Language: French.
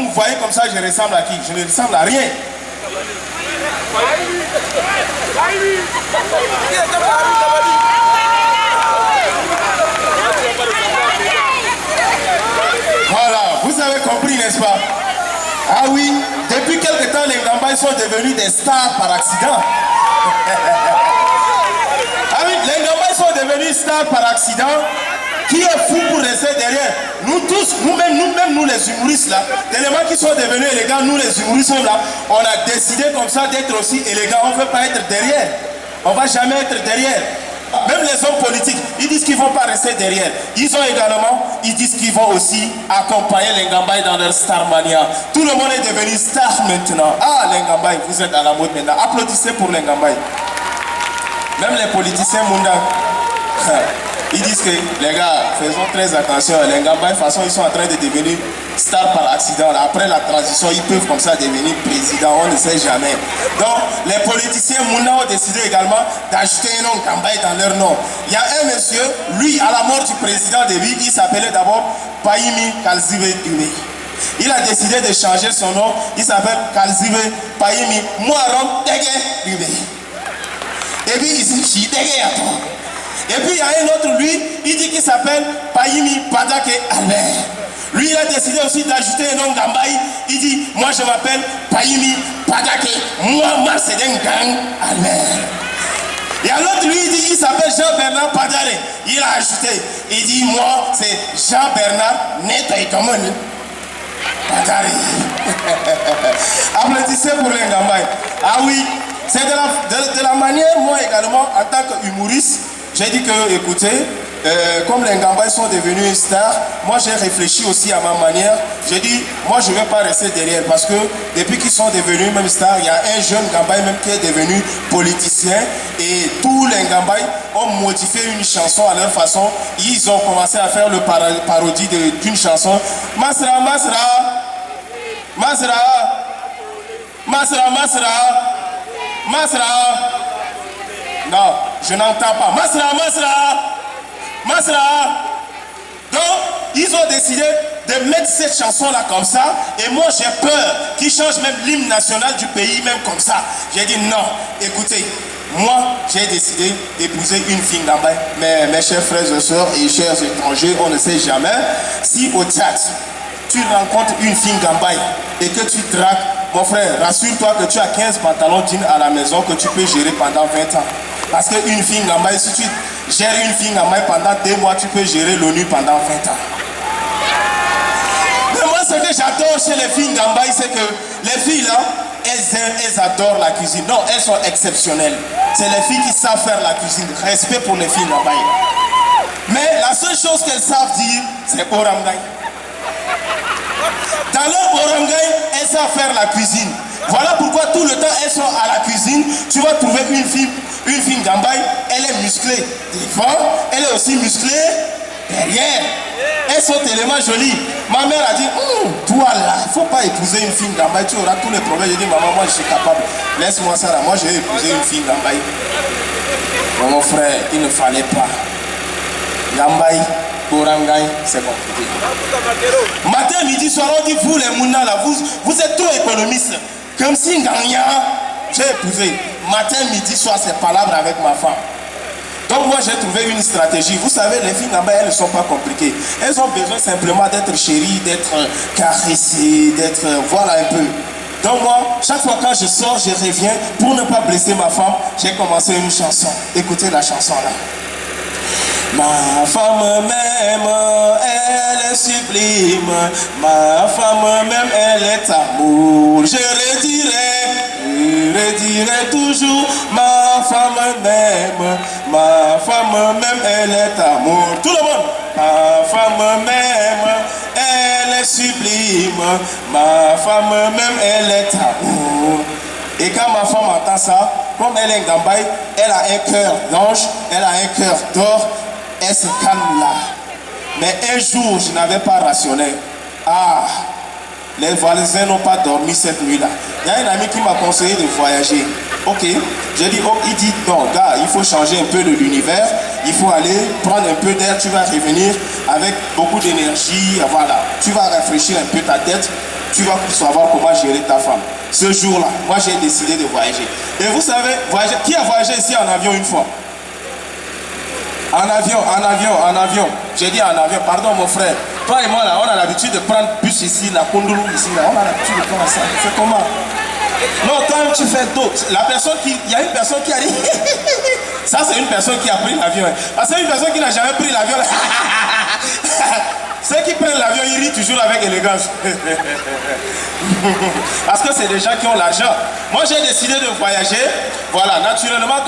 vous me voyez comme ça, je ressemble à qui? Je ne ressemble à rien. Voilà, vous avez compris, n'est-ce pas? Ah oui, depuis quelque temps, les Ngambaï sont devenus des stars par accident. Ah oui, les Ngambaï sont devenus stars par accident. Qui est fou pour rester derrière? Nous tous, nous-mêmes, nous les humoristes là, tellement qui sont devenus élégants, nous les humoristes là, on a décidé comme ça d'être aussi élégants. On ne veut pas être derrière. On ne va jamais être derrière. Même les hommes politiques, ils disent qu'ils ne vont pas rester derrière. Ils disent qu'ils vont aussi accompagner les Ngambaï dans leur Starmania. Tout le monde est devenu star maintenant. Ah, les Ngambaï, vous êtes à la mode maintenant. Applaudissez pour les Ngambaï. Même les politiciens mondains. Ils disent que, les gars, faisons très attention. Les Ngambaï, de toute façon, ils sont en train de devenir stars par accident. Après la transition, ils peuvent comme ça devenir présidents. On ne sait jamais. Donc, les politiciens Mouna ont décidé également d'ajouter un nom Ngambaï dans leur nom. Il y a un monsieur, lui, à la mort du président de lui, il s'appelait d'abord Payimi Kalzibe Dubé. Il a décidé de changer son nom. Il s'appelle Kalzibe Payimi Mouarom Dege Dubé. Et puis, il dit, Dege à toi. Et puis il y a un autre, lui, il dit qu'il s'appelle Payimi Padake Albert. Lui, il a décidé aussi d'ajouter un nom Ngambaï. Il dit, moi je m'appelle Payimi Padake Mouama Sedengang Albert. Et à l'autre, lui, il dit qu'il s'appelle Jean-Bernard Padare. Il a ajouté, il dit, moi c'est Jean-Bernard Netoitomoni Padare. Applaudissez pour les Ngambaï. Ah oui, c'est de la manière, moi également, en tant qu'humoriste, j'ai dit que, écoutez, comme les Ngambaï sont devenus stars, moi j'ai réfléchi aussi à ma manière. J'ai dit, moi je ne vais pas rester derrière parce que depuis qu'ils sont devenus même stars, il y a un jeune Ngambaï même qui est devenu politicien et tous les Ngambaï ont modifié une chanson à leur façon. Ils ont commencé à faire le parodie d'une chanson. Masra, Masra, Masra, Masra, Masra, Masra. Non, je n'entends pas. Masra, Masra, Masra. Donc, ils ont décidé de mettre cette chanson-là comme ça. Et moi, j'ai peur qu'ils changent même l'hymne national du pays, même comme ça. J'ai dit non, écoutez, moi, j'ai décidé d'épouser une fille Ngambaï. Mais mes chers frères et sœurs et chers étrangers, on ne sait jamais. Si au Tchad, tu rencontres une fille Ngambaï et que tu dragues, mon frère, rassure-toi que tu as 15 pantalons jeans à la maison que tu peux gérer pendant 20 ans. Parce qu'une fille Ngambaï, si tu gères une fille Ngambaï pendant 2 mois, tu peux gérer l'ONU pendant 20 ans. Mais moi, ce que j'adore chez les filles Ngambaï, c'est que les filles là, elles adorent la cuisine. Non, elles sont exceptionnelles. C'est les filles qui savent faire la cuisine. Respect pour les filles Ngambaï. Mais la seule chose qu'elles savent dire, c'est Oramgaï. Dans leur Oramgaï, elles savent faire la cuisine. Voilà pourquoi tout le temps elles sont à la cuisine. Tu vas trouver une fille Ngambaï, elle est musclée devant, elle est aussi musclée derrière. Elles sont tellement jolies. Ma mère a dit, toi là, il ne faut pas épouser une fille Ngambaï, tu auras tous les problèmes. J'ai dit, maman, moi je suis capable. Laisse-moi ça là, moi je vais épouser une fille Ngambaï. Mon frère, il ne fallait pas. Ngambaï, Oramgaï, c'est compliqué. Matin, midi, soir, on dit, vous les Mouna là, vous êtes trop économistes. Comme si Nganya, j'ai épousé. Matin, midi, soir, c'est palabre avec ma femme. Donc moi, j'ai trouvé une stratégie. Vous savez, les filles là-bas, elles ne sont pas compliquées. Elles ont besoin simplement d'être chéries, d'être caressées, d'être... voilà un peu. Donc moi, chaque fois quand je sors, je reviens. Pour ne pas blesser ma femme, j'ai commencé une chanson. Écoutez la chanson là. Ma femme même, elle est sublime. Ma femme même, elle est amour. Je redirai toujours. Ma femme même, elle est amour. Tout le monde. Ma femme même, elle est sublime. Ma femme même, elle est amour. Et quand ma femme entend ça, comme elle est Ngambaï, elle a un cœur d'ange, elle a un cœur d'or. Elle se calme là. Mais un jour, je n'avais pas rationné. Ah, les voisins n'ont pas dormi cette nuit-là. Il y a un ami qui m'a conseillé de voyager. Ok, j'ai dit, oh, il dit, non, gars, il faut changer un peu de l'univers. Il faut aller prendre un peu d'air. Tu vas revenir avec beaucoup d'énergie. Voilà, tu vas réfléchir un peu ta tête. tu vas savoir comment gérer ta femme. Ce jour-là, moi j'ai décidé de voyager. Et vous savez, voyager, qui a voyagé ici en avion une fois? En avion. J'ai dit en avion, pardon mon frère. Toi et moi là, on a l'habitude de prendre bus ici, la Kondoulou ici, là. On a l'habitude de prendre ça. C'est comment? Non, toi-même tu fais d'autres. Il y a une personne qui a dit. Ça c'est une personne qui a pris l'avion. Parce que c'est une personne qui n'a jamais pris l'avion. Ceux qui prennent l'avion, ils rient toujours avec élégance. Parce que c'est des gens qui ont l'argent. Moi j'ai décidé de voyager. Voilà, naturellement.